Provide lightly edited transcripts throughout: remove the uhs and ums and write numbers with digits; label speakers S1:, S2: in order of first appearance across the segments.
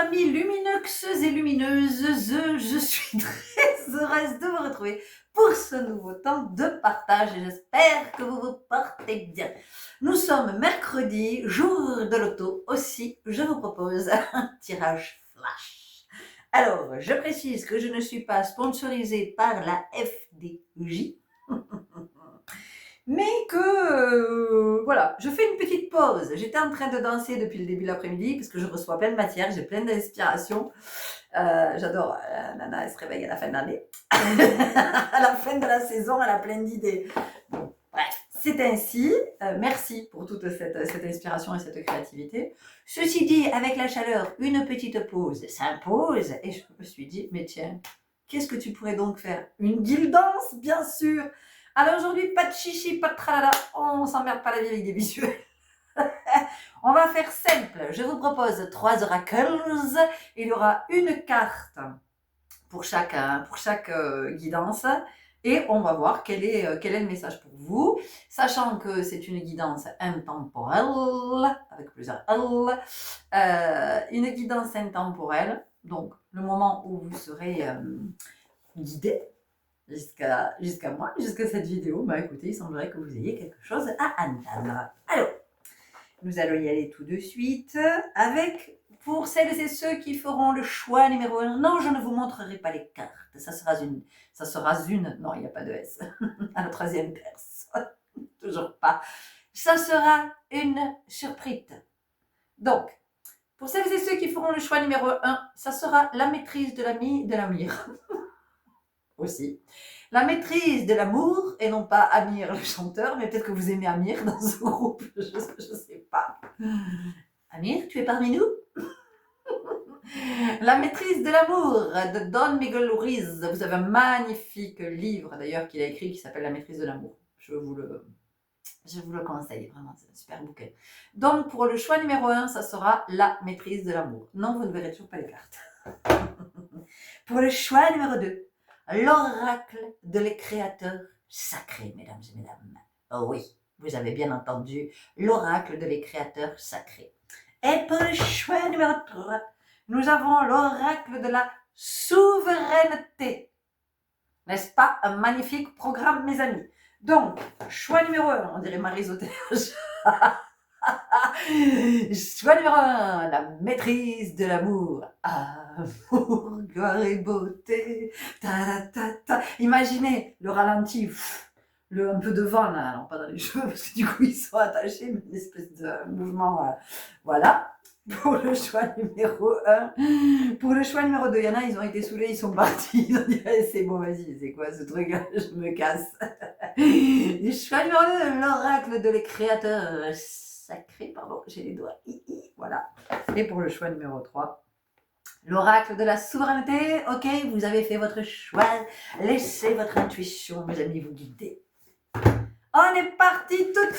S1: amis lumineux et lumineuses, je suis très heureuse de vous retrouver pour ce nouveau temps de partage et j'espère que vous vous portez bien. Nous sommes mercredi, jour de l'auto, aussi je vous propose un tirage flash. Alors, je précise que je ne suis pas sponsorisée par la FDJ, mais que voilà, je fais une petite pause. J'étais en train de danser depuis le début de l'après-midi parce que je reçois plein de matière, j'ai plein d'inspiration. J'adore, Nana, elle se réveille à la fin de l'année. À la fin de la saison, elle a plein d'idées. Bon, bref, c'est ainsi. Merci pour toute cette inspiration et cette créativité. Ceci dit, avec la chaleur, une petite pause s'impose et je me suis dit, mais tiens, qu'est-ce que tu pourrais donc faire? Une guildance, bien sûr. Alors aujourd'hui, pas de chichi, pas de tralala, on s'emmerde pas la vie avec des visuels. On va faire simple. Je vous propose 3 oracles. Il y aura une carte pour chaque guidance et on va voir quel est le message pour vous, sachant que c'est une guidance intemporelle avec plusieurs L. Une guidance intemporelle, donc le moment où vous serez guidé jusqu'à moi, jusqu'à cette vidéo, bah écoutez, il semblerait que vous ayez quelque chose à entendre. Alors, nous allons y aller tout de suite avec, pour celles et ceux qui feront le choix numéro 1, non, je ne vous montrerai pas les cartes, ça sera une, non, il n'y a pas de S, à la troisième personne, toujours pas, ça sera une surprise. Donc, pour celles et ceux qui feront le choix numéro 1, ça sera la maîtrise de la mire. Aussi. La maîtrise de l'amour, et non pas Amir le chanteur, mais peut-être que vous aimez Amir dans ce groupe, je sais pas. Amir, tu es parmi nous? La maîtrise de l'amour de Don Miguel Ruiz. Vous avez un magnifique livre d'ailleurs qu'il a écrit qui s'appelle La maîtrise de l'amour. Je vous le conseille, vraiment, c'est un super bouquin. Donc pour le choix numéro 1, ça sera la maîtrise de l'amour. Non, vous ne verrez toujours pas les cartes. Pour le choix numéro 2, l'oracle de les créateurs sacrés, mesdames et mesdames. Oh oui, vous avez bien entendu, l'oracle de les créateurs sacrés. Et pour le choix numéro 3, nous avons l'oracle de la souveraineté. N'est-ce pas un magnifique programme, mes amis? Donc, choix numéro 1, on dirait Marie Zotage. Choix numéro 1, la maîtrise de l'amour. Amour, gloire et beauté. Ta, ta, ta. Imaginez le ralenti, un peu de vent là, alors pas dans les cheveux parce que du coup ils sont attachés, mais une espèce de mouvement. Voilà. Pour le choix numéro 1. Pour le choix numéro 2, il y en a, ils ont été saoulés, ils sont partis. Ils ont dit, allez, c'est bon, vas-y, c'est quoi ce truc? Je me casse. Le choix numéro 2, l'oracle de les créateurs sacrés, pardon, j'ai les doigts. Voilà. Et pour le choix numéro 3, l'oracle de la souveraineté. Ok, vous avez fait votre choix. Laissez votre intuition, mes amis, vous guider. On est parti tout de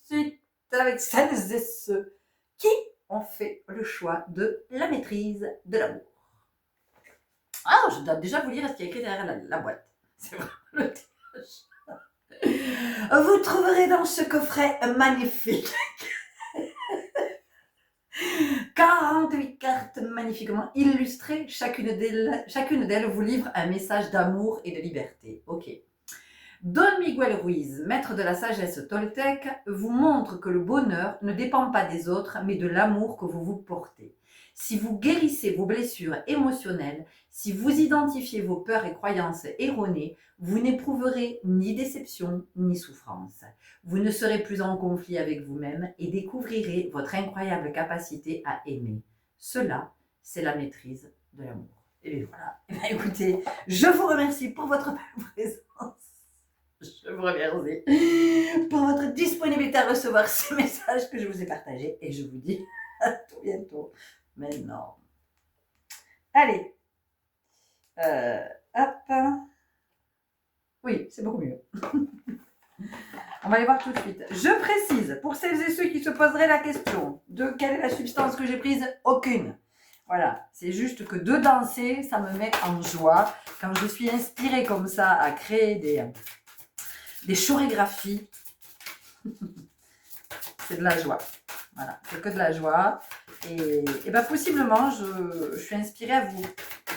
S1: suite avec celles et ceux qui ont fait le choix de la maîtrise de l'amour. Ah, je dois déjà vous lire ce qui est écrit derrière la boîte. C'est vraiment le tirage. Vous trouverez dans ce coffret magnifique 48 cartes magnifiquement illustrées. Chacune d'elles vous livre un message d'amour et de liberté. Ok. Don Miguel Ruiz, maître de la sagesse toltèque, vous montre que le bonheur ne dépend pas des autres, mais de l'amour que vous vous portez. Si vous guérissez vos blessures émotionnelles, si vous identifiez vos peurs et croyances erronées, vous n'éprouverez ni déception ni souffrance. Vous ne serez plus en conflit avec vous-même et découvrirez votre incroyable capacité à aimer. Cela, c'est la maîtrise de l'amour. Et bien voilà. Et bien écoutez, je vous remercie pour votre présence. Je vous remercie pour votre disponibilité à recevoir ces messages que je vous ai partagés et je vous dis à tout bientôt. Mais non. Allez. Hop. Oui, c'est beaucoup mieux. On va aller voir tout de suite. Je précise, pour celles et ceux qui se poseraient la question de quelle est la substance que j'ai prise, aucune. Voilà, c'est juste que de danser, ça me met en joie. Quand je suis inspirée comme ça à créer des chorégraphies, c'est de la joie. Voilà, c'est que de la joie. Et ben possiblement, je suis inspirée à vous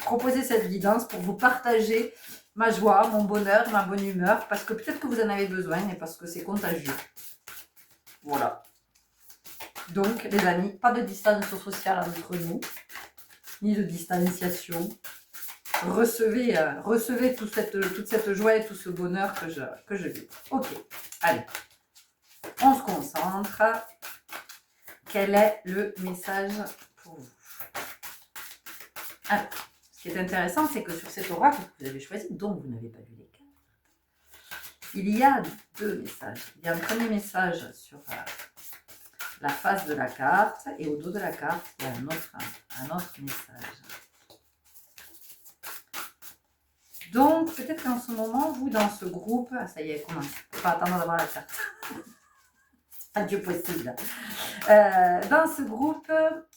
S1: proposer cette guidance pour vous partager ma joie, mon bonheur, ma bonne humeur, parce que peut-être que vous en avez besoin et parce que c'est contagieux. Voilà. Donc, les amis, pas de distance sociale entre nous, ni de distanciation. Recevez toute cette joie et tout ce bonheur que je vis. Ok, allez, on se concentre. Quel est le message pour vous? Alors, ce qui est intéressant, c'est que sur cet oracle que vous avez choisi, dont vous n'avez pas vu les cartes, il y a deux messages. Il y a un premier message sur la face de la carte et au dos de la carte, il y a un autre message. Donc, peut-être qu'en ce moment, vous, dans ce groupe, ah, ça y est, commence. Il ne faut pas attendre d'avoir la carte. Pas Dieu possible. Dans ce groupe,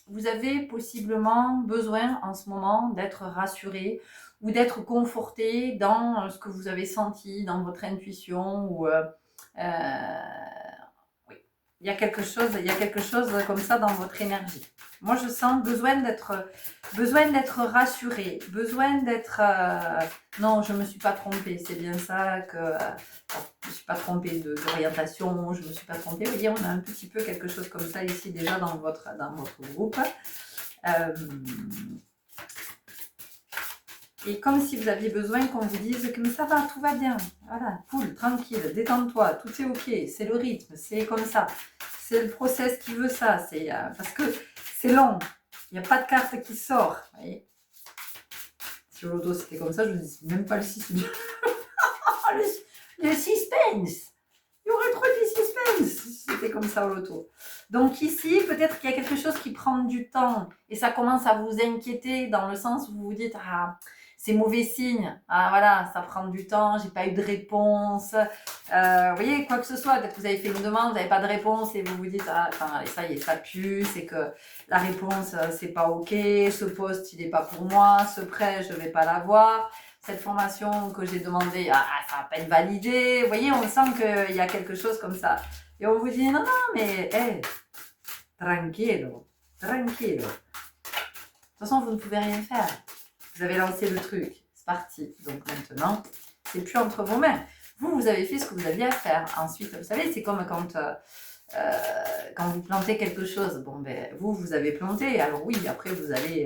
S1: vous avez possiblement besoin en ce moment d'être rassuré ou d'être conforté dans ce que vous avez senti, dans votre intuition. Ou, oui, il y a quelque chose comme ça dans votre énergie. Moi, je sens besoin d'être rassuré, besoin d'être... non, je ne me suis pas trompée, c'est bien ça que... je ne me suis pas trompée d'orientation, je ne me suis pas trompée. Vous voyez, on a un petit peu quelque chose comme ça ici déjà dans votre groupe. Et comme si vous aviez besoin qu'on vous dise que mais ça va, tout va bien. Voilà, cool, tranquille, détends-toi, tout est ok, c'est le rythme, c'est comme ça. C'est le process qui veut ça, parce que c'est long. Il n'y a pas de carte qui sort. Vous voyez, si l'auto c'était comme ça, je ne dis même pas le 6. le suspense. Il y aurait trop de suspense si c'était comme ça au loto. Donc ici, peut-être qu'il y a quelque chose qui prend du temps et ça commence à vous inquiéter dans le sens où vous vous dites « Ah, c'est mauvais signe. Ah voilà, ça prend du temps, j'ai pas eu de réponse. » Vous voyez, quoi que ce soit, peut-être que vous avez fait une demande, vous n'avez pas de réponse et vous vous dites « Ah, enfin, ça y est, ça pue, c'est que la réponse, c'est pas ok, ce poste, il n'est pas pour moi, ce prêt, je vais pas l'avoir. » Cette formation que j'ai demandée, ça va pas être validé. Vous voyez, on sent qu'il y a quelque chose comme ça. Et on vous dit, non, mais, hey, tranquillo. De toute façon, vous ne pouvez rien faire. Vous avez lancé le truc, c'est parti. Donc maintenant, c'est plus entre vos mains. Vous avez fait ce que vous aviez à faire. Ensuite, vous savez, c'est comme quand vous plantez quelque chose. Bon, ben, vous avez planté. Alors oui, après, vous allez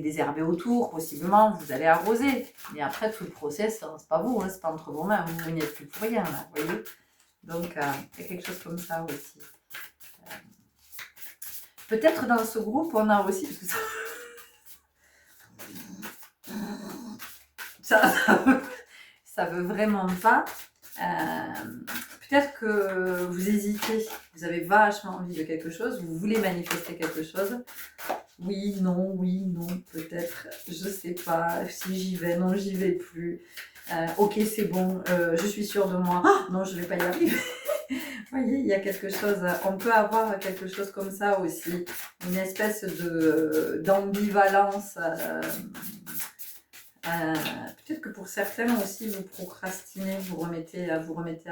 S1: désherber autour, possiblement, vous allez arroser. Mais après, tout le process, c'est pas vous, c'est pas entre vos mains, vous n'y êtes plus pour rien, là, vous voyez. Donc, il y a quelque chose comme ça aussi. Peut-être dans ce groupe, on a aussi... ça veut vraiment pas. Peut-être que vous hésitez, vous avez vachement envie de quelque chose, vous voulez manifester quelque chose. Oui, non, peut-être, je sais pas, si j'y vais, non, j'y vais plus. Ok, c'est bon, je suis sûre de moi, non, je vais pas y arriver. Vous voyez, il y a quelque chose, on peut avoir quelque chose comme ça aussi, une espèce d'ambivalence. Peut-être que pour certains aussi, vous procrastinez, vous remettez à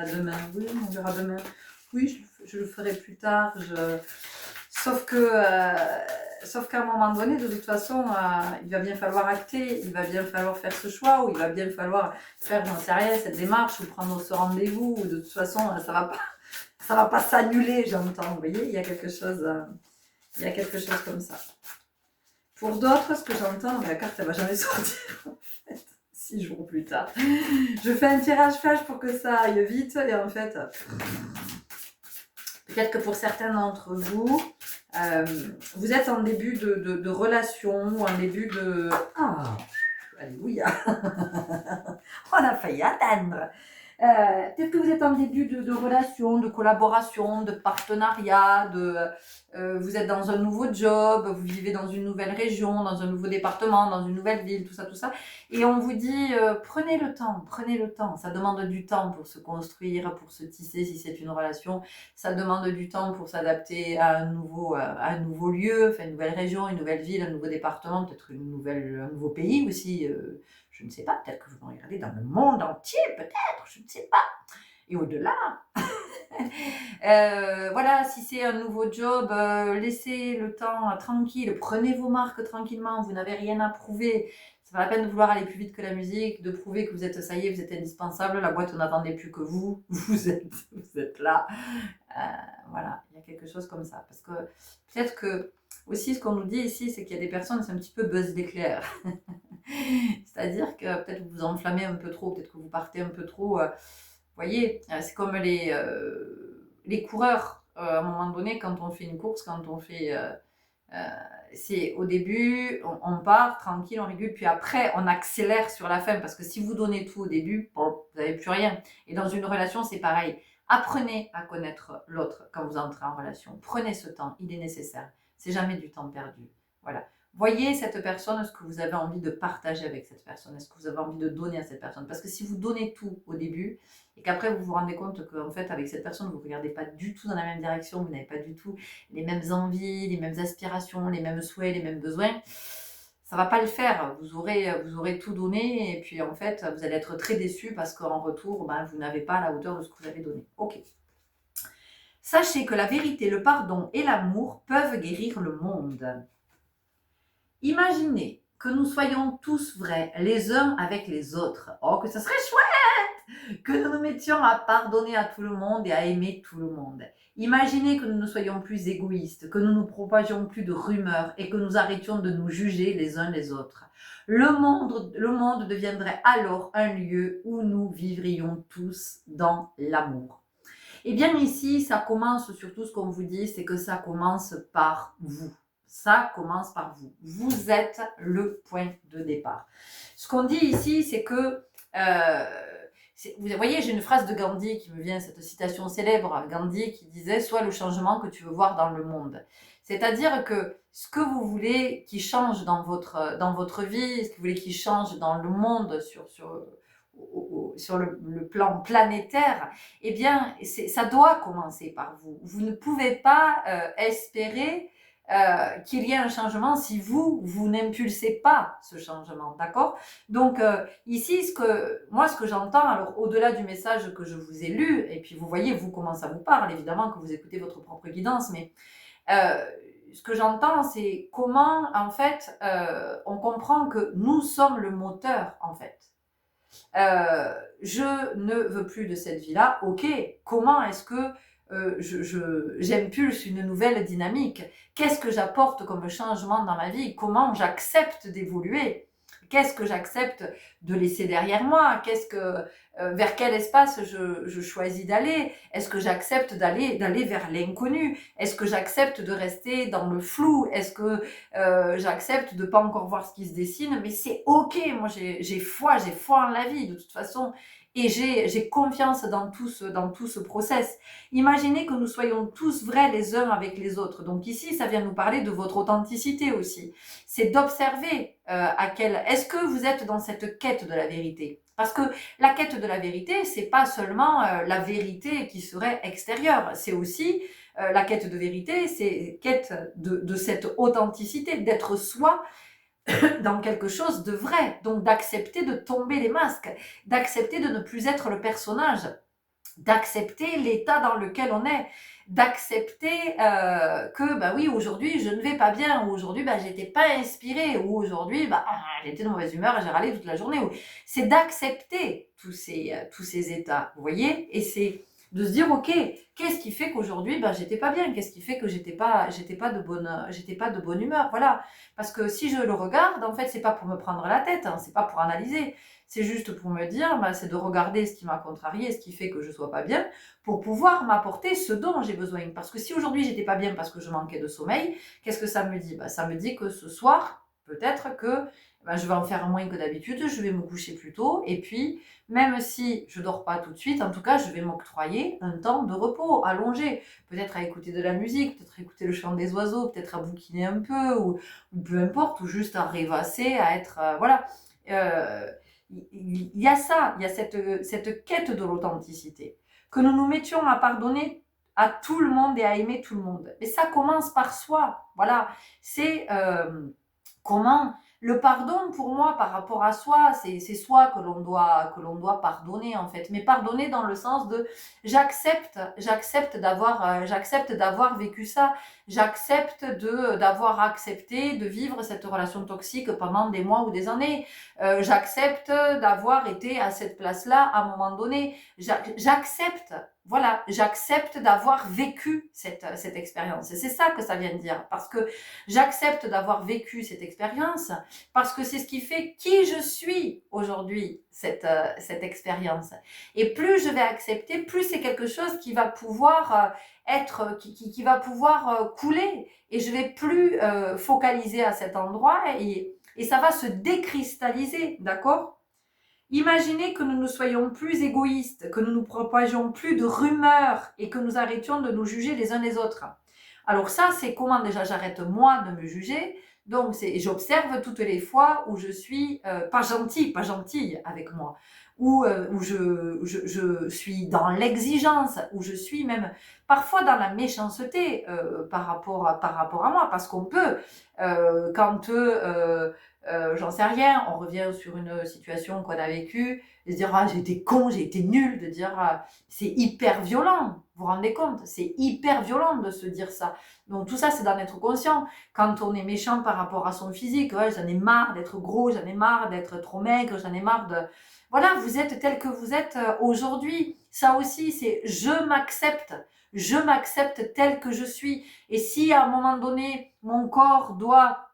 S1: demain. Oui, on verra demain. Oui, je le ferai plus tard. Sauf qu'à un moment donné, de toute façon, il va bien falloir acter, il va bien falloir faire ce choix, ou il va bien falloir faire, j'en sais rien, cette démarche, ou prendre ce rendez-vous, ou de toute façon, ça va pas s'annuler, j'entends. Vous voyez, il y a quelque chose comme ça. Pour d'autres, ce que j'entends, la carte, elle va jamais sortir, en fait, 6 jours plus tard. Je fais un tirage flash pour que ça aille vite, et en fait, peut-être que pour certains d'entre vous, vous êtes en début de relation, ou en début de... Ah, alléluia. On a failli atteindre. Peut-être que vous êtes en début de relation, de collaboration, de partenariat, vous êtes dans un nouveau job, vous vivez dans une nouvelle région, dans un nouveau département, dans une nouvelle ville, tout ça. Et on vous dit, prenez le temps. Ça demande du temps pour se construire, pour se tisser si c'est une relation. Ça demande du temps pour s'adapter à un nouveau lieu, enfin, une nouvelle région, une nouvelle ville, un nouveau département, peut-être un nouveau pays aussi. Je ne sais pas, peut-être que vous me regardez dans le monde entier, peut-être, je ne sais pas. Et au-delà, Voilà, si c'est un nouveau job, laissez le temps tranquille, prenez vos marques tranquillement, vous n'avez rien à prouver. C'est pas la peine de vouloir aller plus vite que la musique, de prouver que vous êtes, ça y est, vous êtes indispensable, la boîte n'attendait plus que vous, vous êtes là. Euh, voilà, il y a quelque chose comme ça. Parce que peut-être que, aussi, ce qu'on nous dit ici, c'est qu'il y a des personnes, c'est un petit peu buzz d'éclair. C'est-à-dire que peut-être vous vous enflammez un peu trop, peut-être que vous partez un peu trop. Vous voyez, c'est comme les coureurs. À un moment donné, quand on fait une course, quand on fait. C'est au début, on part tranquille, on régule, puis après, on accélère sur la fin. Parce que si vous donnez tout au début, bon, vous n'avez plus rien. Et dans une relation, c'est pareil. Apprenez à connaître l'autre quand vous entrez en relation. Prenez ce temps, il est nécessaire. C'est jamais du temps perdu. Voilà. Voyez cette personne, ce que vous avez envie de partager avec cette personne, est-ce que vous avez envie de donner à cette personne. Parce que si vous donnez tout au début, et qu'après vous vous rendez compte qu'en fait, avec cette personne, vous ne regardez pas du tout dans la même direction, vous n'avez pas du tout les mêmes envies, les mêmes aspirations, les mêmes souhaits, les mêmes besoins, ça va pas le faire. Vous aurez tout donné et puis en fait, vous allez être très déçu parce qu'en retour, vous n'avez pas à la hauteur de ce que vous avez donné. Ok. Sachez que la vérité, le pardon et l'amour peuvent guérir le monde. Imaginez que nous soyons tous vrais les uns avec les autres. Oh, que ça serait chouette! Que nous nous mettions à pardonner à tout le monde et à aimer tout le monde. Imaginez que nous ne soyons plus égoïstes, que nous ne propagions plus de rumeurs et que nous arrêtions de nous juger les uns les autres. Le monde deviendrait alors un lieu où nous vivrions tous dans l'amour. Et bien ici, ça commence surtout ce qu'on vous dit, c'est que ça commence par vous. Ça commence par vous. Vous êtes le point de départ. Ce qu'on dit ici, c'est que vous voyez, j'ai une phrase de Gandhi qui me vient, cette citation célèbre, Gandhi qui disait « Sois le changement que tu veux voir dans le monde ». C'est-à-dire que ce que vous voulez qui change dans votre vie, ce que vous voulez qui change dans le monde sur le plan planétaire, eh bien, ça doit commencer par vous. Vous ne pouvez pas espérer qu'il y ait un changement si vous n'impulsez pas ce changement, d'accord? Donc ici, ce que j'entends, alors au-delà du message que je vous ai lu, et puis vous voyez, vous, comment ça vous parle, évidemment que vous écoutez votre propre guidance, mais ce que j'entends, c'est comment, en fait, on comprend que nous sommes le moteur, en fait. Je ne veux plus de cette vie-là, ok, comment est-ce que j'impulse une nouvelle dynamique? Qu'est-ce que j'apporte comme changement dans ma vie? Comment j'accepte d'évoluer? Qu'est-ce que j'accepte de laisser derrière moi? Vers quel espace je choisis d'aller? Est-ce que j'accepte d'aller vers l'inconnu? Est-ce que j'accepte de rester dans le flou? Est-ce que j'accepte de pas encore voir ce qui se dessine? Mais c'est ok, moi j'ai foi en la vie de toute façon. Et j'ai confiance dans tout ce process. Imaginez que nous soyons tous vrais les uns avec les autres. Donc ici, ça vient nous parler de votre authenticité aussi. C'est d'observer est-ce que vous êtes dans cette quête de la vérité. Parce que la quête de la vérité, c'est pas seulement la vérité qui serait extérieure. C'est aussi la quête de vérité, c'est quête de cette authenticité, d'être soi dans quelque chose de vrai, donc d'accepter de tomber les masques, d'accepter de ne plus être le personnage, d'accepter l'état dans lequel on est, d'accepter que oui, aujourd'hui je ne vais pas bien, ou aujourd'hui j'étais pas inspirée, ou aujourd'hui j'étais de mauvaise humeur et j'ai râlé toute la journée. C'est d'accepter tous ces états, vous voyez, et c'est de se dire ok, qu'est-ce qui fait qu'aujourd'hui j'étais pas bien, qu'est-ce qui fait que j'étais pas de bonne humeur, voilà. Parce que si je le regarde, en fait c'est pas pour me prendre la tête, hein, c'est pas pour analyser, c'est juste pour me dire, c'est de regarder ce qui m'a contrarié, ce qui fait que je sois pas bien, pour pouvoir m'apporter ce dont j'ai besoin. Parce que si aujourd'hui j'étais pas bien parce que je manquais de sommeil, qu'est-ce que ça me dit? Ça me dit que ce soir, peut-être que je vais en faire moins que d'habitude, je vais me coucher plus tôt, et puis même si je dors pas tout de suite, en tout cas je vais m'octroyer un temps de repos allongé, peut-être à écouter de la musique, peut-être à écouter le chant des oiseaux, peut-être à bouquiner un peu, ou peu importe, ou juste à rêvasser, à être voilà. Il y a ça, il y a cette quête de l'authenticité, que nous nous mettions à pardonner à tout le monde et à aimer tout le monde. Et ça commence par soi, voilà. C'est comment Le pardon, pour moi, par rapport à soi, c'est soi que l'on doit pardonner, en fait. Mais pardonner dans le sens de j'accepte d'avoir vécu ça. J'accepte d'avoir accepté de vivre cette relation toxique pendant des mois ou des années. J'accepte d'avoir été à cette place-là à un moment donné. J'accepte, voilà, j'accepte d'avoir vécu cette expérience. Et c'est ça que ça vient de dire. Parce que j'accepte d'avoir vécu cette expérience, parce que c'est ce qui fait qui je suis aujourd'hui, cette expérience. Et plus je vais accepter, plus c'est quelque chose qui va pouvoir qui va pouvoir couler. Et je vais plus focaliser à cet endroit et ça va se décristalliser, d'accord? Imaginez que nous ne soyons plus égoïstes, que nous ne propagions plus de rumeurs et que nous arrêtions de nous juger les uns les autres. Alors ça, c'est comment déjà j'arrête moi de me juger. Donc j'observe toutes les fois où je suis pas gentille avec moi, où je suis dans l'exigence, où je suis même parfois dans la méchanceté par rapport à moi, parce qu'on peut quand j'en sais rien, on revient sur une situation qu'on a vécue, de se dire ah j'ai été con, j'ai été nul, de dire c'est hyper violent, vous vous rendez compte, c'est hyper violent de se dire ça. Donc tout ça c'est d'en être conscient. Quand on est méchant par rapport à son physique, ouais, j'en ai marre d'être gros, j'en ai marre d'être trop maigre, j'en ai marre de... Voilà, vous êtes tel que vous êtes aujourd'hui. Ça aussi c'est je m'accepte tel que je suis. Et si à un moment donné mon corps doit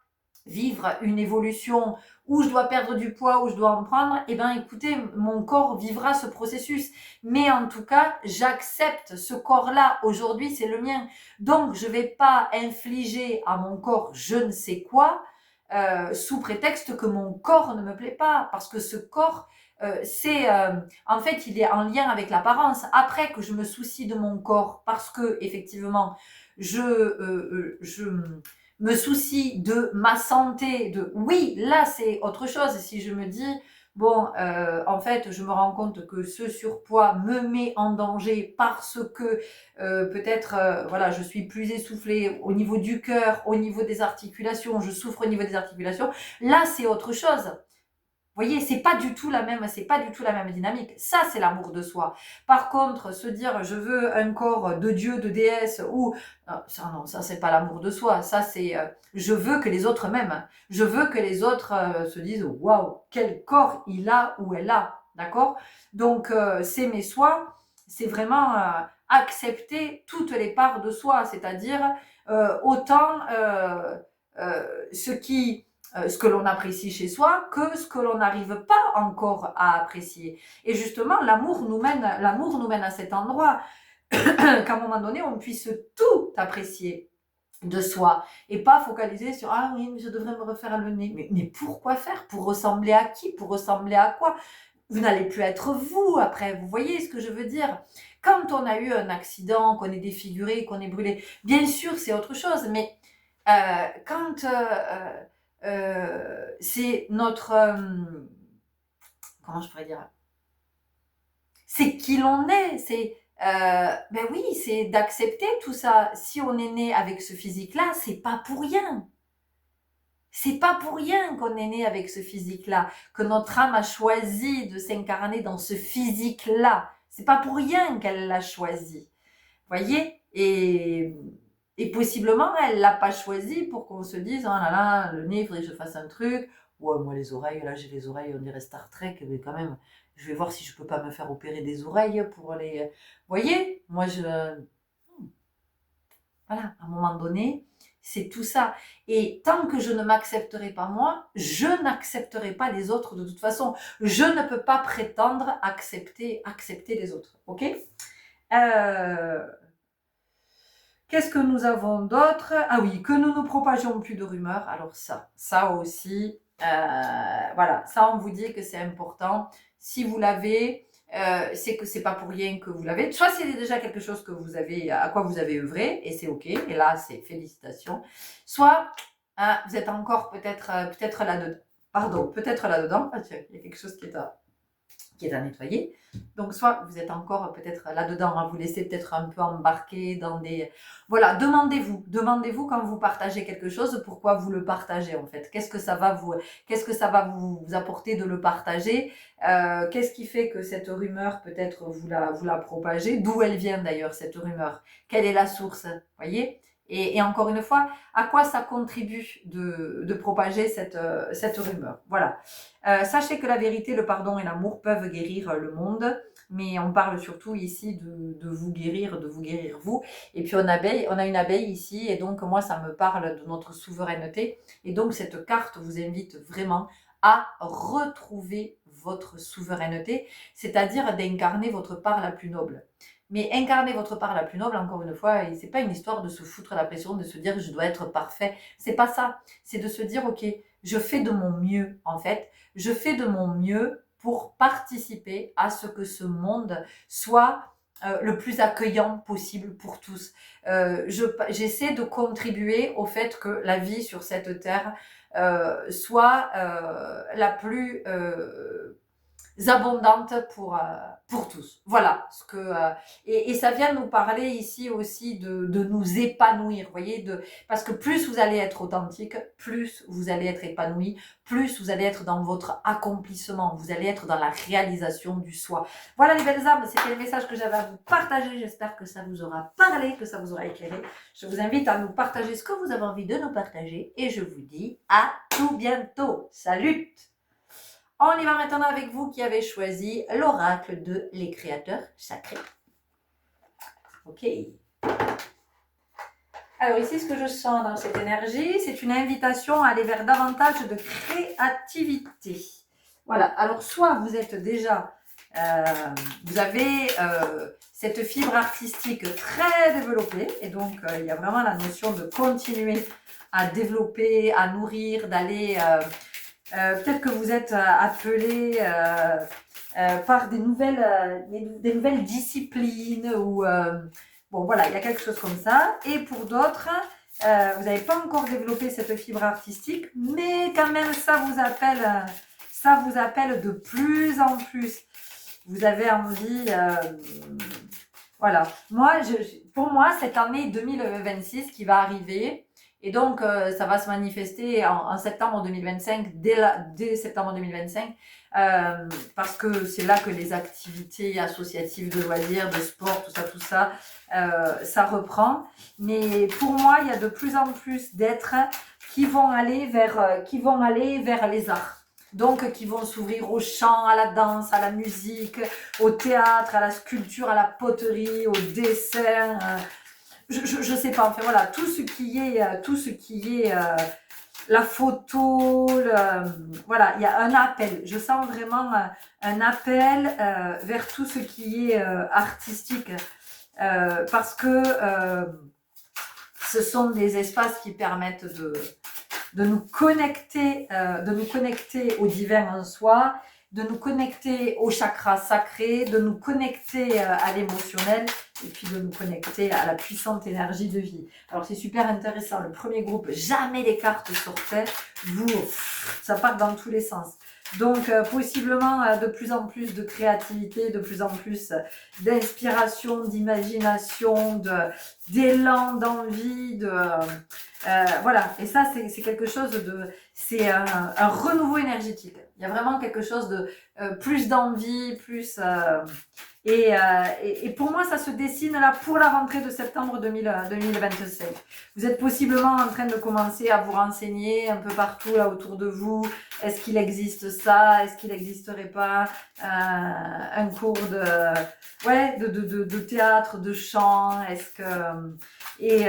S1: vivre une évolution où je dois perdre du poids, où je dois en prendre, eh bien écoutez, mon corps vivra ce processus. Mais en tout cas, j'accepte ce corps-là. Aujourd'hui, c'est le mien. Donc, je ne vais pas infliger à mon corps je ne sais quoi sous prétexte que mon corps ne me plaît pas. Parce que ce corps, en fait, il est en lien avec l'apparence. Après que je me soucie de mon corps, parce que effectivement, je me soucie de ma santé, oui, là c'est autre chose. Si je me dis bon, en fait, je me rends compte que ce surpoids me met en danger parce que peut-être, voilà, je suis plus essoufflée au niveau du cœur, au niveau des articulations, je souffre au niveau des articulations. Là, c'est autre chose. Vous voyez, c'est pas du tout la même dynamique. Ça, c'est l'amour de soi. Par contre, se dire je veux un corps de Dieu, de déesse ou non, ça c'est pas l'amour de soi. Ça c'est je veux que les autres m'aiment. Je veux que les autres se disent waouh, quel corps il a ou elle a, d'accord? Donc s'aimer soi, c'est vraiment accepter toutes les parts de soi, c'est-à-dire autant ce que l'on apprécie chez soi que ce que l'on n'arrive pas encore à apprécier. Et justement, l'amour nous mène à cet endroit qu'à un moment donné, on puisse tout apprécier de soi et pas focaliser sur ah oui, mais je devrais me refaire le nez. Mais pourquoi faire? Pour ressembler à qui? Pour ressembler à quoi? Vous n'allez plus être vous après. Vous voyez ce que je veux dire? Quand on a eu un accident, qu'on est défiguré, qu'on est brûlé, bien sûr, c'est autre chose, mais quand c'est notre comment je pourrais dire, c'est qui l'on est, c'est ben oui, c'est d'accepter tout ça. Si on est né avec ce physique-là, c'est pas pour rien. C'est pas pour rien qu'on est né avec ce physique-là, que notre âme a choisi de s'incarner dans ce physique-là. C'est pas pour rien qu'elle l'a choisi. Voyez? Et possiblement, elle l'a pas choisi pour qu'on se dise, oh là là, le nez, il faudrait que je fasse un truc. Ouais, moi, les oreilles, là, j'ai les oreilles, on dirait Star Trek, mais quand même, je vais voir si je peux pas me faire opérer des oreilles pour les... Voyez? Moi, voilà, à un moment donné, c'est tout ça. Et tant que je ne m'accepterai pas moi, je n'accepterai pas les autres de toute façon. Je ne peux pas prétendre accepter les autres. Ok? Qu'est-ce que nous avons d'autre? Ah oui, que nous ne propagions plus de rumeurs. Alors ça aussi, voilà, ça on vous dit que c'est important. Si vous l'avez, c'est que c'est pas pour rien que vous l'avez. Soit c'est déjà quelque chose que vous avez, à quoi vous avez œuvré et c'est ok. Et là, c'est félicitations. Soit vous êtes encore peut-être là-dedans. Pardon, peut-être là-dedans. Ah tiens, il y a quelque chose qui est à qui est à nettoyer. Donc, soit vous êtes encore peut-être là-dedans, à vous laisser peut-être un peu embarquer dans des... Voilà, demandez-vous quand vous partagez quelque chose, pourquoi vous le partagez en fait. Qu'est-ce que ça va vous apporter de le partager? Qu'est-ce qui fait que cette rumeur, peut-être, vous la propagez? D'où elle vient d'ailleurs, cette rumeur? Quelle est la source? Voyez? Et encore une fois, à quoi ça contribue de propager cette rumeur? Voilà. Sachez que la vérité, le pardon et l'amour peuvent guérir le monde, mais on parle surtout ici de vous guérir vous. Et puis on a une abeille ici, et donc moi ça me parle de notre souveraineté. Et donc cette carte vous invite vraiment à retrouver votre souveraineté, c'est-à-dire d'incarner votre part la plus noble. Mais incarner votre part la plus noble, encore une fois, c'est pas une histoire de se foutre la pression, de se dire je dois être parfait. C'est pas ça. C'est de se dire ok, je fais de mon mieux en fait. Je fais de mon mieux pour participer à ce que ce monde soit le plus accueillant possible pour tous. J'essaie de contribuer au fait que la vie sur cette terre soit la plus abondante pour tous. Voilà ce que et ça vient nous parler ici aussi de nous épanouir, voyez, parce que plus vous allez être authentique, plus vous allez être épanoui, plus vous allez être dans votre accomplissement, vous allez être dans la réalisation du soi. Voilà les belles âmes, c'était le message que j'avais à vous partager. J'espère que ça vous aura parlé, que ça vous aura éclairé. Je vous invite à nous partager ce que vous avez envie de nous partager et je vous dis à tout bientôt. Salut! On y va maintenant avec vous qui avez choisi l'oracle de les créateurs sacrés. Ok. Alors ici, ce que je sens dans cette énergie, c'est une invitation à aller vers davantage de créativité. Voilà. Alors soit vous êtes déjà, vous avez cette fibre artistique très développée et donc il y a vraiment la notion de continuer à développer, à nourrir, d'aller... peut-être que vous êtes appelé par des nouvelles disciplines ou bon voilà, il y a quelque chose comme ça. Et pour d'autres, vous n'avez pas encore développé cette fibre artistique, mais quand même ça vous appelle de plus en plus. Vous avez envie, voilà. Pour moi, cette année 2026 qui va arriver. Et donc, ça va se manifester en septembre 2025, dès septembre 2025, parce que c'est là que les activités associatives de loisirs, de sport, tout ça, ça reprend. Mais pour moi, il y a de plus en plus d'êtres qui vont aller vers les arts. Donc, qui vont s'ouvrir au chant, à la danse, à la musique, au théâtre, à la sculpture, à la poterie, au dessin. Je sais pas, enfin voilà, tout ce qui est la photo, voilà, il y a un appel. Je sens vraiment un appel vers tout ce qui est artistique, parce que ce sont des espaces qui permettent de nous connecter au divin en soi, de nous connecter au chakra sacré, de nous connecter à l'émotionnel et puis de nous connecter à la puissante énergie de vie. Alors c'est super intéressant, le premier groupe, jamais les cartes sortaient, ça part dans tous les sens. Donc possiblement de plus en plus de créativité, de plus en plus d'inspiration, d'imagination, d'élan, d'envie, voilà. Et ça c'est quelque chose c'est un renouveau énergétique. Il y a vraiment quelque chose de plus d'envie, plus... et pour moi, ça se dessine là pour la rentrée de septembre 2025. Vous êtes possiblement en train de commencer à vous renseigner un peu partout là autour de vous. Est-ce qu'il existe ça? Est-ce qu'il n'existerait pas un cours de théâtre, de chant? Est-ce que... Et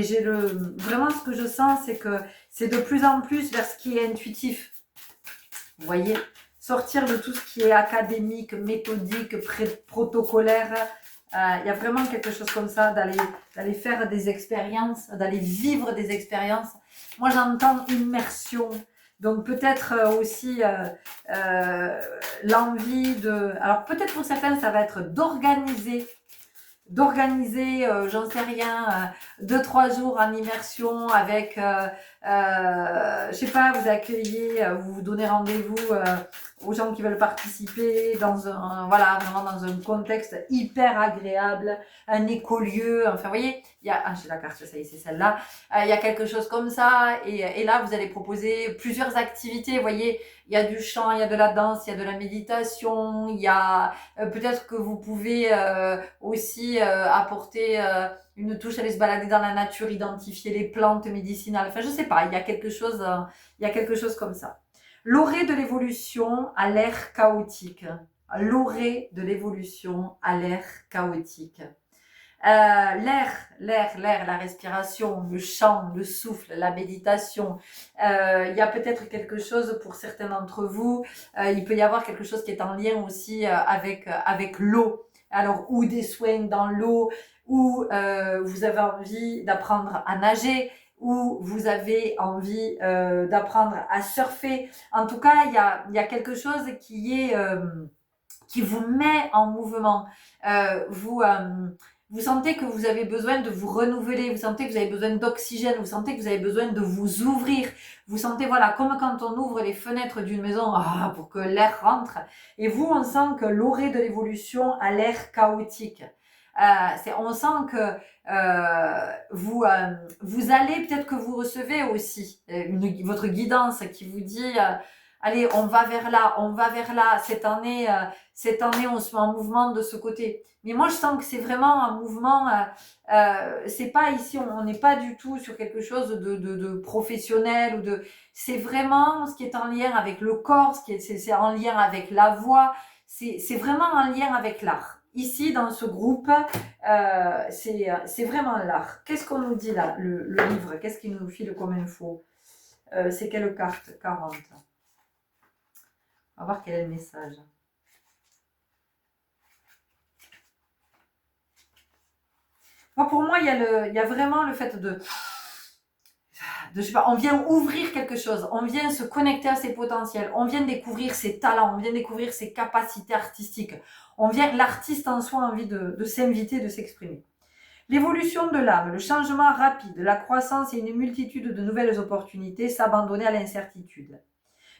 S1: j'ai vraiment ce que je sens, c'est que c'est de plus en plus vers ce qui est intuitif. Vous voyez, sortir de tout ce qui est académique, méthodique, protocolaire. Il y a vraiment quelque chose comme ça, d'aller faire des expériences, d'aller vivre des expériences. Moi, j'entends immersion. Donc, peut-être aussi l'envie de... Alors, peut-être pour certains, ça va être d'organiser d'organiser, j'en sais rien, 2-3 jours en immersion avec, je sais pas, vous accueillez, vous vous donnez rendez-vous aux gens qui veulent participer dans un, voilà, vraiment dans un contexte hyper agréable, un écolieu, enfin, vous voyez, il y a, ah, j'ai la carte, ça y est, c'est celle-là, il y a quelque chose comme ça, et là, vous allez proposer plusieurs activités, vous voyez, il y a du chant, il y a de la danse, il y a de la méditation, il y a, peut-être que vous pouvez aussi apporter une touche, aller se balader dans la nature, identifier les plantes médicinales, enfin, je sais pas, il y a quelque chose comme ça. L'orée de l'évolution a l'air chaotique. L'orée de l'évolution a l'air chaotique. L'air, la respiration, le chant, le souffle, la méditation. Il y a peut-être quelque chose pour certains d'entre vous. Il peut y avoir quelque chose qui est en lien aussi avec l'eau. Alors, ou des soins dans l'eau, ou vous avez envie d'apprendre à nager, ou vous avez envie d'apprendre à surfer. En tout cas, il y a quelque chose qui vous met en mouvement. Vous sentez que vous avez besoin de vous renouveler, vous sentez que vous avez besoin d'oxygène, vous sentez que vous avez besoin de vous ouvrir, vous sentez, voilà, comme quand on ouvre les fenêtres d'une maison pour que l'air rentre. Et vous, on sent que l'orée de l'évolution a l'air chaotique. On sent que vous allez, peut-être que vous recevez aussi votre guidance qui vous dit allez, on va vers là, cette année, on se met en mouvement de ce côté. Mais moi, je sens que c'est vraiment un mouvement, c'est pas ici, on n'est pas du tout sur quelque chose de professionnel ou de, c'est vraiment ce qui est en lien avec le corps, c'est en lien avec la voix, c'est vraiment en lien avec l'art. Ici, dans ce groupe, c'est vraiment l'art. Qu'est-ce qu'on nous dit là, le livre? Qu'est-ce qu'il nous file comme info? C'est quelle carte? 40. On va voir quel est le message. Pour moi, il y a vraiment le fait je sais pas, on vient ouvrir quelque chose, on vient se connecter à ses potentiels, on vient découvrir ses talents, on vient découvrir ses capacités artistiques, l'artiste en soi a envie de s'inviter, de s'exprimer. L'évolution de l'âme, le changement rapide, la croissance et une multitude de nouvelles opportunités, s'abandonner à l'incertitude.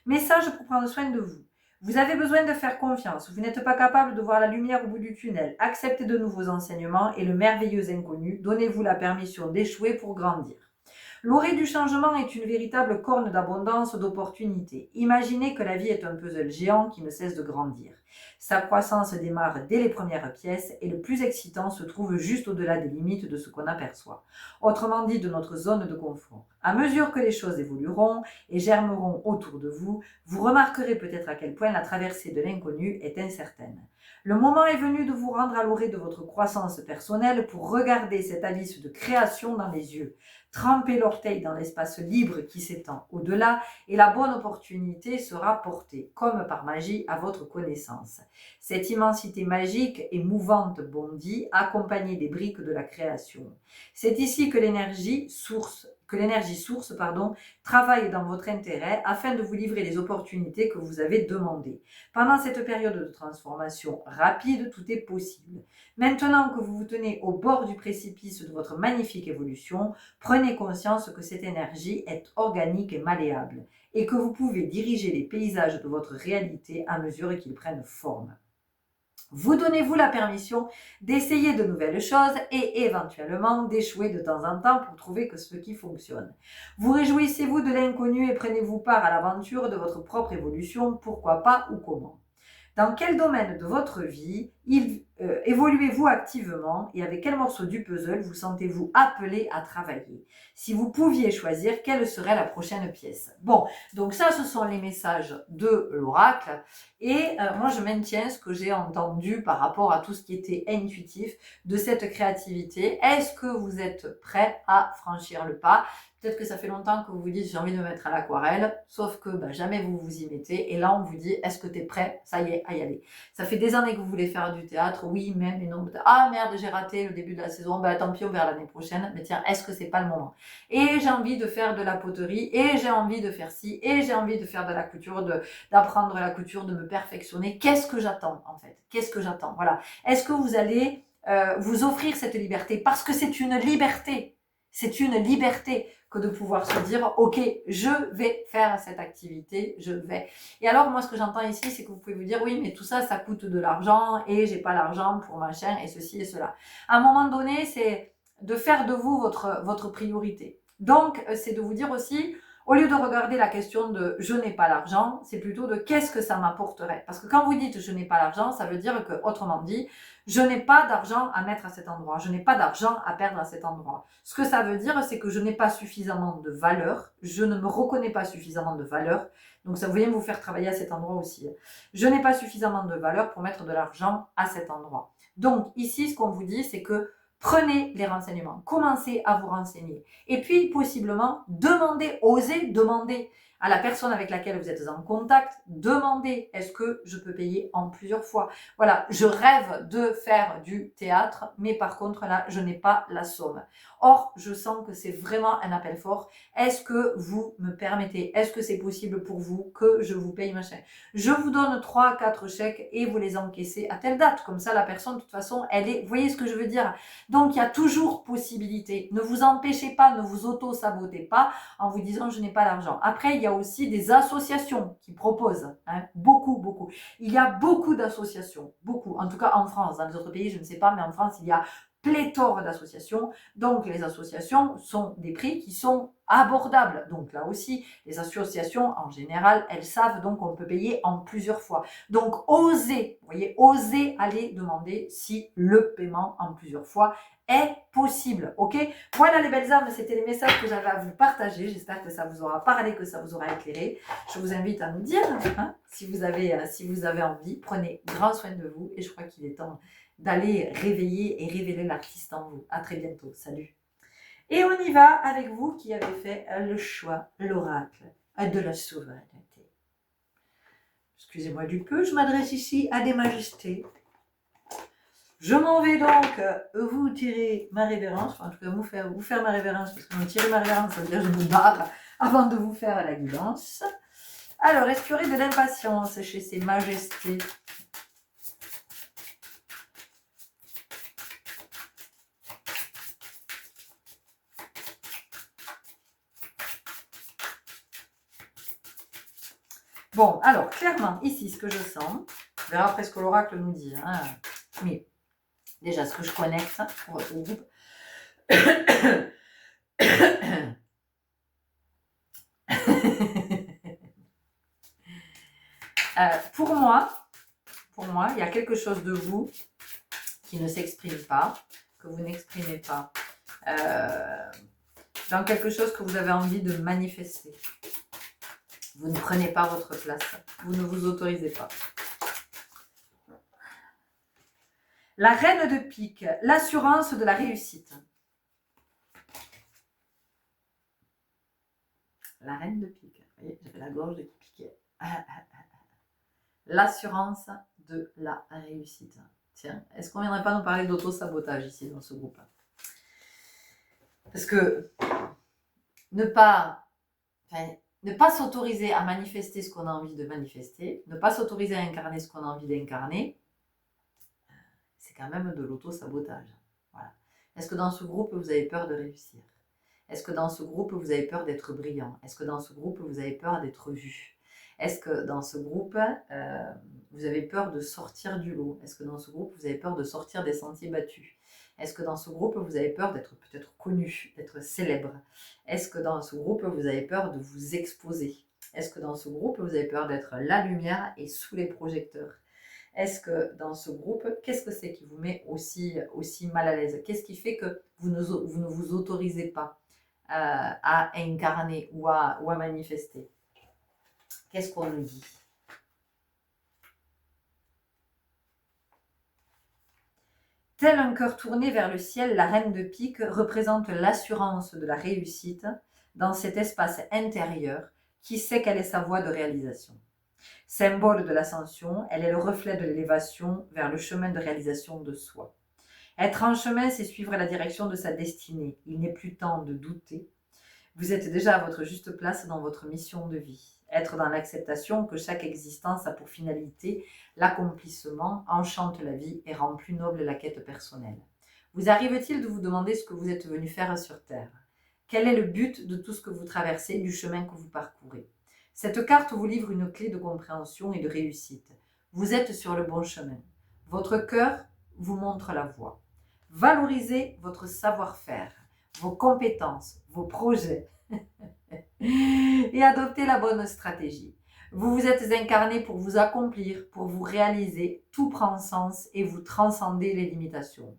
S1: Message pour prendre soin de vous. Vous avez besoin de faire confiance. Vous n'êtes pas capable de voir la lumière au bout du tunnel. Acceptez de nouveaux enseignements et le merveilleux inconnu. Donnez-vous la permission d'échouer pour grandir. L'orée du changement est une véritable corne d'abondance, d'opportunités. Imaginez que la vie est un puzzle géant qui ne cesse de grandir. Sa croissance démarre dès les premières pièces et le plus excitant se trouve juste au-delà des limites de ce qu'on aperçoit. Autrement dit, de notre zone de confort. À mesure que les choses évolueront et germeront autour de vous, vous remarquerez peut-être à quel point la traversée de l'inconnu est incertaine. Le moment est venu de vous rendre à l'orée de votre croissance personnelle pour regarder cet abysse de création dans les yeux. Trempez l'orteil dans l'espace libre qui s'étend au-delà et la bonne opportunité sera portée, comme par magie, à votre connaissance. Cette immensité magique et mouvante bondit, accompagnée des briques de la création. C'est ici que l'énergie source travaille dans votre intérêt afin de vous livrer les opportunités que vous avez demandées. Pendant cette période de transformation rapide, tout est possible. Maintenant que vous vous tenez au bord du précipice de votre magnifique évolution, prenez conscience que cette énergie est organique et malléable et que vous pouvez diriger les paysages de votre réalité à mesure qu'ils prennent forme. Vous donnez-vous la permission d'essayer de nouvelles choses et éventuellement d'échouer de temps en temps pour trouver que ce qui fonctionne. Vous réjouissez-vous de l'inconnu et prenez-vous part à l'aventure de votre propre évolution, pourquoi pas ou comment. Dans quel domaine de votre vie évoluez-vous activement et avec quel morceau du puzzle vous sentez-vous appelé à travailler? Si vous pouviez choisir, quelle serait la prochaine pièce? Bon, donc ça, ce sont les messages de l'oracle. Et moi, je maintiens ce que j'ai entendu par rapport à tout ce qui était intuitif de cette créativité. Est-ce que vous êtes prêt à franchir le pas? Peut-être que ça fait longtemps que vous vous dites j'ai envie de me mettre à l'aquarelle, sauf que jamais vous vous y mettez. Et là, on vous dit est-ce que tu es prêt? Ça y est, à y aller. Ça fait des années que vous voulez faire du théâtre, oui, mais non. Ah merde, j'ai raté le début de la saison, tant pis, on verra l'année prochaine. Mais tiens, est-ce que c'est pas le moment? Et j'ai envie de faire de la poterie, et j'ai envie de faire ci, et j'ai envie de faire de la couture, d'apprendre la couture, de me perfectionner. Qu'est-ce que j'attends en fait? Qu'est-ce que j'attends? Voilà. Est-ce que vous allez vous offrir cette liberté, parce que c'est une liberté. C'est une liberté que de pouvoir se dire, ok, je vais faire cette activité, je vais. Et alors, moi, ce que j'entends ici, c'est que vous pouvez vous dire, oui, mais tout ça, ça coûte de l'argent et j'ai pas l'argent pour machin et ceci et cela. À un moment donné, c'est de faire de vous votre priorité. Donc, c'est de vous dire aussi, au lieu de regarder la question de je n'ai pas l'argent, c'est plutôt de qu'est-ce que ça m'apporterait. Parce que quand vous dites je n'ai pas l'argent, ça veut dire que, autrement dit, je n'ai pas d'argent à mettre à cet endroit, je n'ai pas d'argent à perdre à cet endroit. Ce que ça veut dire, c'est que je n'ai pas suffisamment de valeur, je ne me reconnais pas suffisamment de valeur. Donc ça vient vous faire travailler à cet endroit aussi. Je n'ai pas suffisamment de valeur pour mettre de l'argent à cet endroit. Donc ici, ce qu'on vous dit, c'est que prenez les renseignements, commencez à vous renseigner. Et puis, possiblement, demandez, osez demander à la personne avec laquelle vous êtes en contact, demandez, est-ce que je peux payer en plusieurs fois? Voilà, je rêve de faire du théâtre, mais par contre, là, je n'ai pas la somme. Or, je sens que c'est vraiment un appel fort. Est-ce que vous me permettez? Est-ce que c'est possible pour vous que je vous paye machin? Je vous donne 3, 4 chèques et vous les encaissez à telle date. Comme ça, la personne, de toute façon, elle est... Vous voyez ce que je veux dire? Donc, il y a toujours possibilité. Ne vous empêchez pas, ne vous auto-sabotez pas en vous disant je n'ai pas d'argent. Après, il y a aussi des associations qui proposent, beaucoup, beaucoup. Il y a beaucoup d'associations, beaucoup. En tout cas, en France, dans les autres pays, je ne sais pas, mais en France, il y a pléthore d'associations. Donc, les associations sont des prix qui sont abordables. Donc, là aussi, les associations, en général, elles savent donc qu'on peut payer en plusieurs fois. Donc, osez, vous voyez, osez aller demander si le paiement en plusieurs fois est possible, ok? Voilà les belles âmes, c'était les messages que j'avais à vous partager. J'espère que ça vous aura parlé, que ça vous aura éclairé. Je vous invite à nous dire si vous avez envie. Prenez grand soin de vous et je crois qu'il est temps d'aller réveiller et révéler l'artiste en vous. À très bientôt. Salut. Et on y va avec vous qui avez fait le choix, l'oracle de la souveraineté. Excusez-moi du peu, je m'adresse ici à des majestés. Je m'en vais donc vous tirer ma révérence, enfin, en tout cas vous faire ma révérence, parce que me tirer ma révérence, ça veut dire que je me barre avant de vous faire la guidance. Alors, est-ce qu'il y aurait de l'impatience chez ces majestés? Bon, alors, clairement, ici, ce que je sens, on verra après ce que l'oracle nous dit, mais déjà, ce que je connecte pour votre groupe. Pour moi, il y a quelque chose de vous qui ne s'exprime pas, que vous n'exprimez pas, dans quelque chose que vous avez envie de manifester. Vous ne prenez pas votre place, vous ne vous autorisez pas. La reine de pique, l'assurance de la réussite. La reine de pique, vous voyez, j'avais la gorge qui piquait. L'assurance de la réussite. Tiens, est-ce qu'on ne viendrait pas nous parler d'auto-sabotage ici dans ce groupe? Parce que ne pas s'autoriser à manifester ce qu'on a envie de manifester, ne pas s'autoriser à incarner ce qu'on a envie d'incarner, c'est quand même de l'auto-sabotage. Voilà. Est-ce que dans ce groupe, vous avez peur de réussir? Est-ce que dans ce groupe, vous avez peur d'être brillant? Est-ce que dans ce groupe, vous avez peur d'être vu? Est-ce que dans ce groupe, vous avez peur de sortir du lot? Est-ce que dans ce groupe, vous avez peur de sortir des sentiers battus? Est-ce que dans ce groupe, vous avez peur d'être peut-être connu, d'être célèbre? Est-ce que dans ce groupe, vous avez peur de vous exposer? Est-ce que dans ce groupe, vous avez peur d'être la lumière et sous les projecteurs? Est-ce que dans ce groupe, qu'est-ce que c'est qui vous met aussi mal à l'aise? Qu'est-ce qui fait que vous ne vous autorisez pas à incarner ou à manifester? Qu'est-ce qu'on nous dit? Tel un cœur tourné vers le ciel, la reine de pique représente l'assurance de la réussite dans cet espace intérieur qui sait quelle est sa voie de réalisation. Symbole de l'ascension, elle est le reflet de l'élévation vers le chemin de réalisation de soi. Être en chemin, c'est suivre la direction de sa destinée. Il n'est plus temps de douter. Vous êtes déjà à votre juste place dans votre mission de vie. être dans l'acceptation que chaque existence a pour finalité l'accomplissement, enchante la vie et rend plus noble la quête personnelle. Vous arrive-t-il de vous demander ce que vous êtes venu faire sur Terre? Quel est le but de tout ce que vous traversez, du chemin que vous parcourez? Cette carte vous livre une clé de compréhension et de réussite. Vous êtes sur le bon chemin. Votre cœur vous montre la voie. Valorisez votre savoir-faire, vos compétences, vos projets et adoptez la bonne stratégie. Vous vous êtes incarné pour vous accomplir, pour vous réaliser, tout prend sens et vous transcendez les limitations.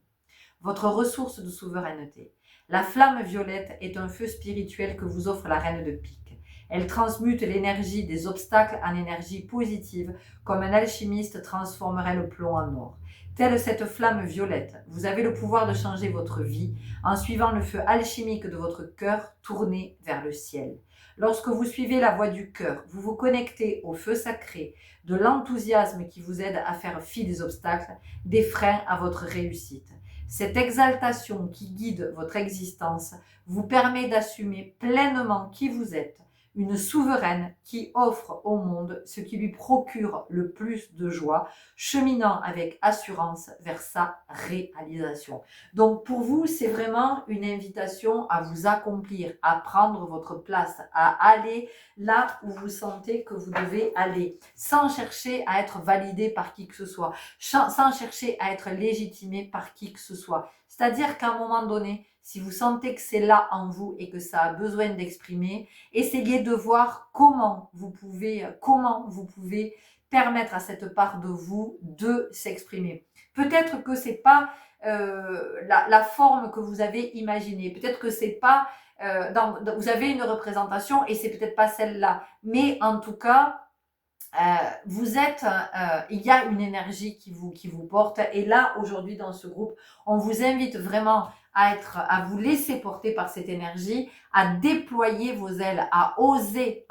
S1: Votre ressource de souveraineté. La flamme violette est un feu spirituel que vous offre la reine de pique. Elle transmute l'énergie des obstacles en énergie positive, comme un alchimiste transformerait le plomb en or. Telle cette flamme violette, vous avez le pouvoir de changer votre vie en suivant le feu alchimique de votre cœur tourné vers le ciel. Lorsque vous suivez la voie du cœur, vous vous connectez au feu sacré, de l'enthousiasme qui vous aide à faire fi des obstacles, des freins à votre réussite. Cette exaltation qui guide votre existence vous permet d'assumer pleinement qui vous êtes, une souveraine qui offre au monde ce qui lui procure le plus de joie, cheminant avec assurance vers sa réalisation. Donc pour vous, c'est vraiment une invitation à vous accomplir, à prendre votre place, à aller là où vous sentez que vous devez aller, sans chercher à être validé par qui que ce soit, sans chercher à être légitimé par qui que ce soit. C'est-à-dire qu'à un moment donné, si vous sentez que c'est là en vous et que ça a besoin d'exprimer, essayez de voir comment vous pouvez permettre à cette part de vous de s'exprimer. Peut-être que c'est pas la forme que vous avez imaginée. Peut-être que c'est pas vous avez une représentation et c'est peut-être pas celle-là. Mais en tout cas, vous êtes, il y a une énergie qui vous porte. Et là, aujourd'hui, dans ce groupe, on vous invite vraiment à vous laisser porter par cette énergie, à déployer vos ailes, à oser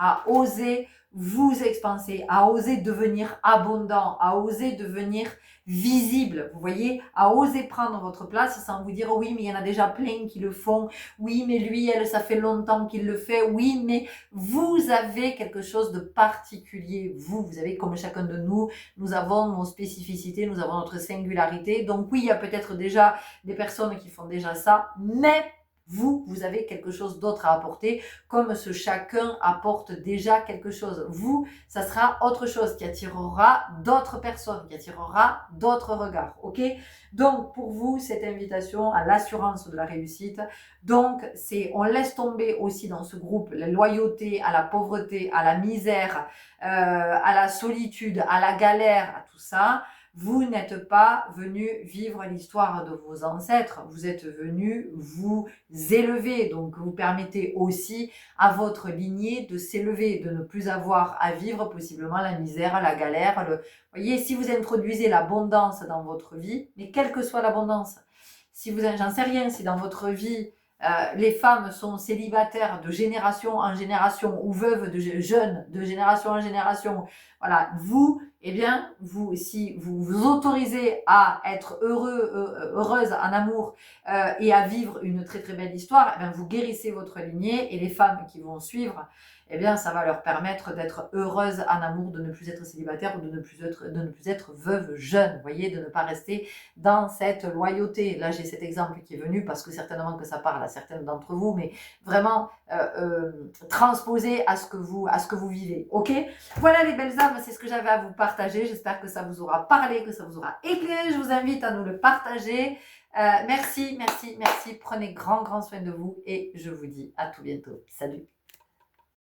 S1: vous expanser, à oser devenir abondant, à oser devenir visible, vous voyez, à oser prendre votre place sans vous dire oh oui mais il y en a déjà plein qui le font, oui mais lui, elle, ça fait longtemps qu'il le fait, oui mais vous avez quelque chose de particulier, vous avez comme chacun de nous, nous avons nos spécificités, nous avons notre singularité, donc oui il y a peut-être déjà des personnes qui font déjà ça, mais vous avez quelque chose d'autre à apporter, comme ce chacun apporte déjà quelque chose. Vous, ça sera autre chose qui attirera d'autres personnes, qui attirera d'autres regards, ok? Donc, pour vous, cette invitation à l'assurance de la réussite, donc, on laisse tomber aussi dans ce groupe la loyauté, à la pauvreté, à la misère, à la solitude, à la galère, à tout ça. Vous n'êtes pas venu vivre l'histoire de vos ancêtres, vous êtes venu vous élever, donc vous permettez aussi à votre lignée de s'élever, de ne plus avoir à vivre possiblement la misère, la galère. Voyez, si vous introduisez l'abondance dans votre vie, mais quelle que soit l'abondance, si vous, j'en sais rien, si dans votre vie, les femmes sont célibataires de génération en génération ou veuves de jeunes de génération en génération, voilà, vous, eh bien, si vous vous autorisez à être heureuse en amour et à vivre une très très belle histoire, eh bien, vous guérissez votre lignée et les femmes qui vont suivre, eh bien, ça va leur permettre d'être heureuses en amour, de ne plus être célibataires ou de ne plus être veuves jeunes, vous voyez, de ne pas rester dans cette loyauté. Là, j'ai cet exemple qui est venu parce que certainement que ça parle à certaines d'entre vous, mais vraiment transposer à ce que vous vivez, ok? Voilà les belles âmes, c'est ce que j'avais à vous partager. J'espère que ça vous aura parlé, que ça vous aura éclairé. Je vous invite à nous le partager. Merci. Prenez grand soin de vous et je vous dis à tout bientôt. Salut!